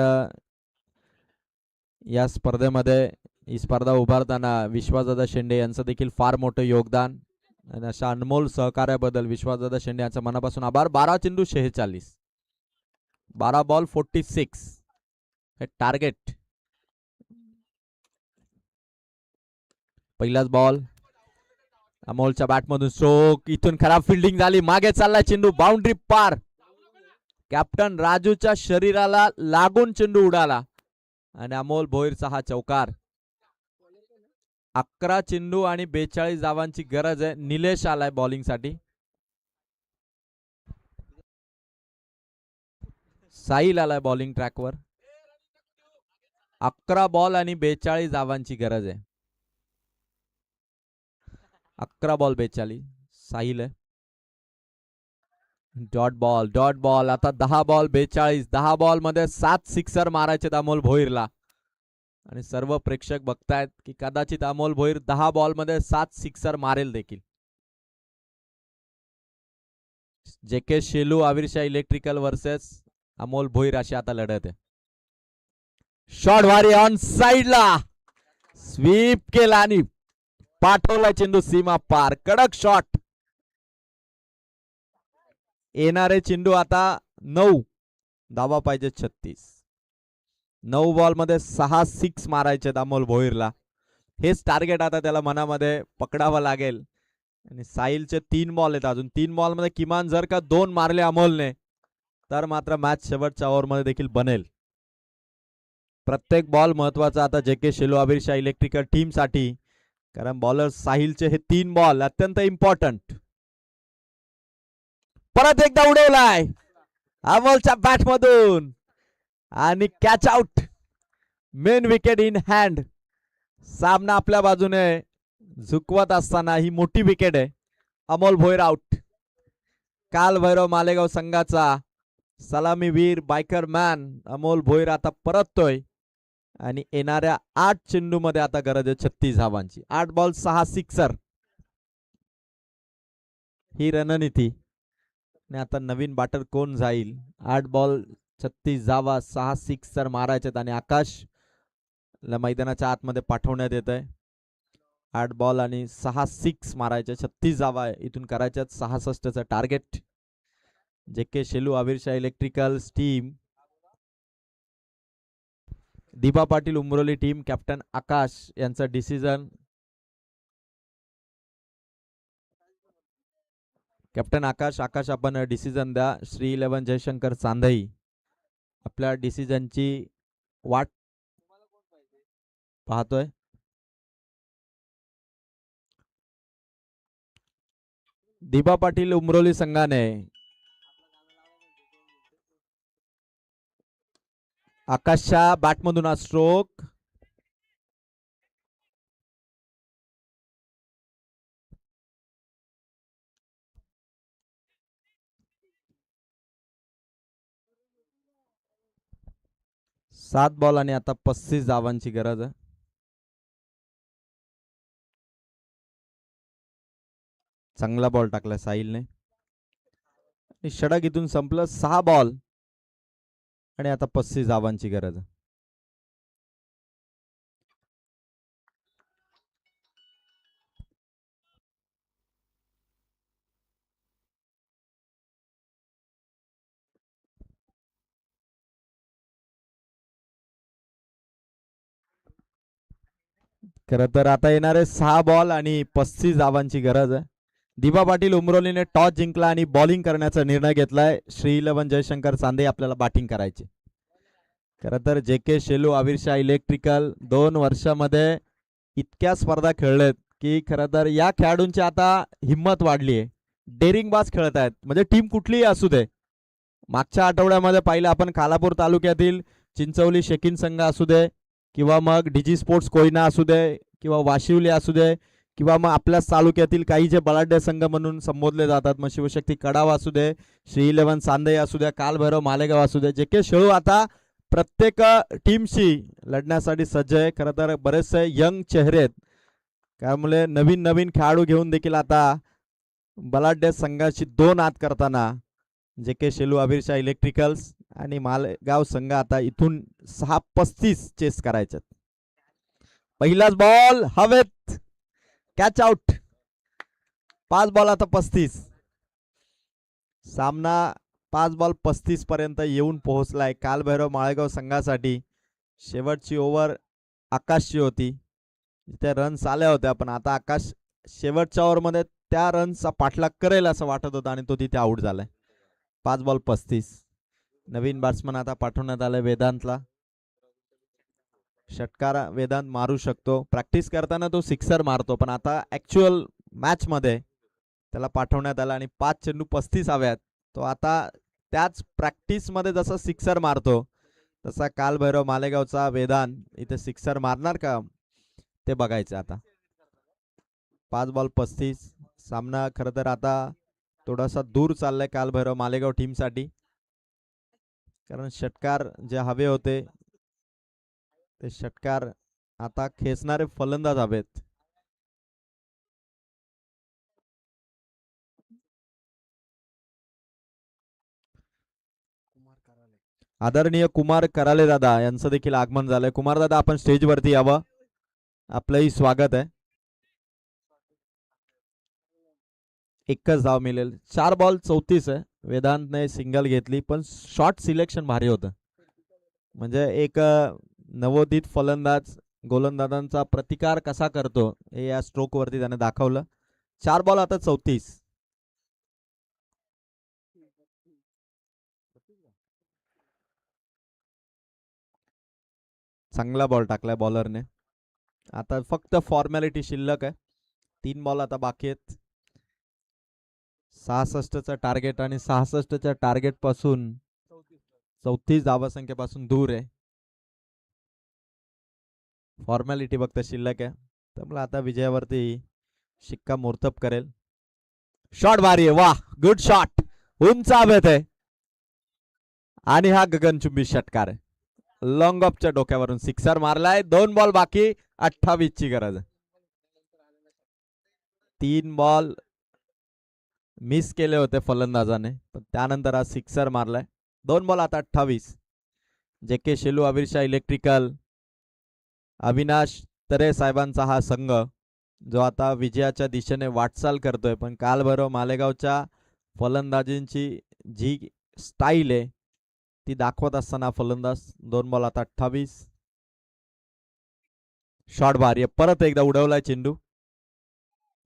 या स्पर्धेमध्ये ही स्पर्धा उभारताना विश्वासदादा शेंडे यांचं देखील फार मोठं योगदान आणि अशा अनमोल सहकार्याबद्दल विश्वासदादा शेंडे यांचा मनापासून आभार. 12 चेंडू 46, 12 बॉल 46 हे टार्गेट. पहिलाच बॉल अमोलच्या बॅटमधून स्ट्रोक, इथून खराब फिल्डिंग झाली, मागे चालला चेंडू, बाउंड्री पार. कॅप्टन राजूच्या शरीराला लागून चेंडू उडाला आणि अमोल भोईरचा हा चौकार. 11 चेंडू आणि 42 धावांची गरज आहे. निलेश आलाय बॉलिंग साठी. साहिल आलाय बॉलिंग ट्रॅकवर. 11 बॉल आणि 42 धावांची गरज आहे. 11 बॉल 42 साहिल आहे. डॉट बॉल आता 10 बॉल 42. 10 बॉल मध्ये 7 सिक्सर मारायचे अमोल भोईरला आणि सर्व प्रेक्षक बघतायत की कदाचित अमोल भोईर 10 बॉल मध्ये 7 सिक्सर मारेल देखील. JK Shelu Avirshah electrical versus Amol Bhoir अशी आता लढत आहे. शॉट भारी ऑन साइडला स्वीप केला आणि पाठवला चेंडू सीमा पार. कडक शॉट. येणारे चेंडू आता 9. धावा पाहिजे 36. 9 बॉल मध्ये 6 सिक्स मारायचे अमोल भोईरला. हेच टार्गेट आता त्याला मनामध्ये पकडावं लागेल. आणि साहिलचे 3 बॉल आहेत अजून. 3 बॉल मध्ये किमान जर का 2 मारले अमोलने तर मात्र मॅच शेवटच्या ओव्हर मध्ये देखील बनेल. प्रत्येक बॉल महत्वाचा आता JK Shelu Avirshah electrical team साठी कारण बॉलर साहिलचे हे 3 बॉल अत्यंत इम्पॉर्टंट. परत एकदा उडवलाय अमोलच्या बॅट मधून आणि catch out. Main wicket in hand. सामना आपल्या बाजूने झुकवत असताना ही मोठी विकेट आहे. अमोल भोईर आउट. काल भैरव मालेगाव संघाचा सलामीवीर बायकर मॅन अमोल भोईर आता परततोय आणि येणाऱ्या 8 चेंडू मध्ये आता गरज आहे 36 धावांची. 8 बॉल 6 सिक्सर ही रणनीती. आणि आता नवीन बॅटर कोण जाईल. 8 बॉल 36 धावा 6 सिक्सर मारायचे आणि आकाश मैदानाच्या आतमध्ये पाठवण्यात येत आहे. 8 बॉल आणि 6 सिक्स मारायचे 36 धावा इथून करायच्या 66चं target. JK Shelu Avirshah electrical team, Deepa Patil Umroli team, captain Akash यांचं डिसिजन. कॅप्टन आकाश आपण डिसिजन द्या. श्री 11 जयशंकर चांदई आपल्या डिसिजनची वाट पाहतोय. दीपा पाटील उमरोली संघाने आकाशच्या बॅटमधून हा स्ट्रोक. सात बॉल आणि आता 35 धावांची गरज आहे. चांगला बॉल टाकला साहिलने. षटक इथून संपलं. 6 बॉल आणि आता 35 धावांची गरज आहे. खरं तर आता येणारे 6 बॉल आणि 35 धावांची गरज आहे. दीपा पाटील उमरोलीने टॉस जिंकला आणि बॉलिंग करण्याचा निर्णय घेतलाय. श्री 11 जयशंकर चांदे आपल्याला बॅटिंग करायची. खरं तर जेके शेलू आविरशाह इलेक्ट्रिकल 2 वर्षामध्ये इतक्या स्पर्धा खेळलेत की खरं तर या खेळाडूंची आता हिंमत वाढली आहे. डेरिंग बाज खेळत आहेत म्हणजे टीम कुठलीही असू दे मागच्या आठवड्यामध्ये पाहिलं आपण खालापूर तालुक्यातील चिंचवली शेकिन संघ असू दे किंवा मग डीजी स्पोर्ट्स कोयना असू दे किंवा वाशिवली असू दे किंवा मग आपल्याच तालुक्यातील काही जे बलाढ्य संघ म्हणून संबोधले जातात, मग शिवशक्ती कडाव असू दे, श्री 11 सांदई असू द्या, कालभैरव मालेगाव असू दे, जे के शेळू आता प्रत्येक टीमशी लढण्यासाठी सज्ज आहे. खरं तर बरेचसे यंग चेहरे आहेत, त्यामुळे नवीन नवीन खेळाडू घेऊन देखील आता बलाढ्य संघाची दोन आत करताना जे के शेलू अभिरशा इलेक्ट्रिकल्स आणि मालेगाव संघ आता इथून 6-35 चेस करायच्यात. पहिलाच बॉल हवेत, कॅच आउट. 5 बॉल आता 35. सामना 5 बॉल 35 पर्यंत येऊन पोहोचलाय. कालभैरव माळेगाव संघासाठी शेवटची ओव्हर आकाशची होती, त्या रन्स आल्या होत्या, पण आता आकाश शेवटच्या ओव्हरमध्ये त्या रन्सचा पाठलाग करेल असं वाटत होतं आणि तो तिथे आउट झालाय. 5 बॉल 35. नवीन बॅट्समन आता पाठवण्यात आलाय वेदांतला. षटकार वेदांत मारू शकतो, प्रॅक्टिस करताना तो सिक्सर मारतो, पण आता ऍक्च्युअल मॅच मध्ये त्याला पाठवण्यात आला आणि 5 चेंडू 35 हव्यात. तो आता त्याच प्रॅक्टिस मध्ये जसा सिक्सर मारतो तसा कालभैरव मालेगावचा वेदांत इथे सिक्सर मारणार का ते बघायचं आता. 5 बॉल 35. सामना खरं तर आता थोडासा दूर चाललाय कालभैरव मालेगाव टीमसाठी, कारण षटकार जे हवे होते ते षटकार आता खेचणारे फलंदाज हवेत. आदरणीय कुमार कराले दादा यांचं देखील आगमन झालंय. कुमार दादा आपण स्टेजवरती यावं, आपलंही स्वागत आहे. एकच धाव मिळेल. 4 बॉल 34 आहे. वेदांतने सिंगल घेतली, पण शॉट सिलेक्शन भारी होतं. म्हणजे एक नवोदित फलंदाज गोलंदाजांचा प्रतिकार कसा करतो हे या स्ट्रोक वरती त्याने दाखवलं. 4 बॉल आता 34. चांगला बॉल टाकलाय बॉलरने. आता फक्त फॉर्मॅलिटी शिल्लक आहे. 3 बॉल आता बाकी आहेत. 66चं टार्गेट आणि 66च्या टार्गेट पासून 34 धावसंख्येपासून दूर आहे. फॉर्मॅलिटी फक्त शिल्लक आहे, त्यामुळे आता विजयावरती शिक्कामोर्तब करेल. शॉट भारी आहे, वाह, गुड शॉट, उंच हवेत आहे आणि हा गगनचुंबी षटकार आहे. लॉंग ऑफच्या डोक्यावरून सिक्सर मारलाय. 2 बॉल बाकी, 28 ची गरज आहे. 3 बॉल मिस केले होते फलंदाजाने, पण त्यानंतर आज सिक्सर मारलाय. 2 बॉल आता 28. जे के शेलू अभिरशा इलेक्ट्रिकल अविनाश तरे साहेबांचा हा संघ जो आता विजयाच्या दिशेने वाटचाल करतोय, पण कालभैरव मालेगावच्या फलंदाजींची जी स्टाईल आहे ती दाखवत असताना फलंदाज. 2 बॉल आता 28. शॉट भारी आहे, परत एकदा उडवलाय चेंडू,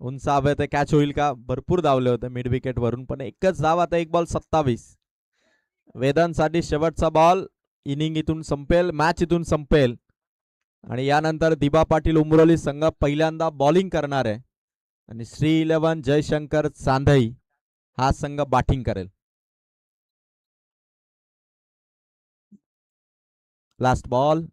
उंच हवेत, कॅच होईल का. भरपूर धावले होते मिड विकेट वरून, पण एकच धाव. आता 1 बॉल 27. वेदांसाठी शेवटचा बॉल. इनिंग इथून संपेल, मॅच इथून संपेल आणि यानंतर दिबा पाटील उमरोली संघ पहिल्यांदा बॉलिंग करणार आहे आणि श्री 11 जयशंकर चांदई हा संघ बॅटिंग करेल. Last ball.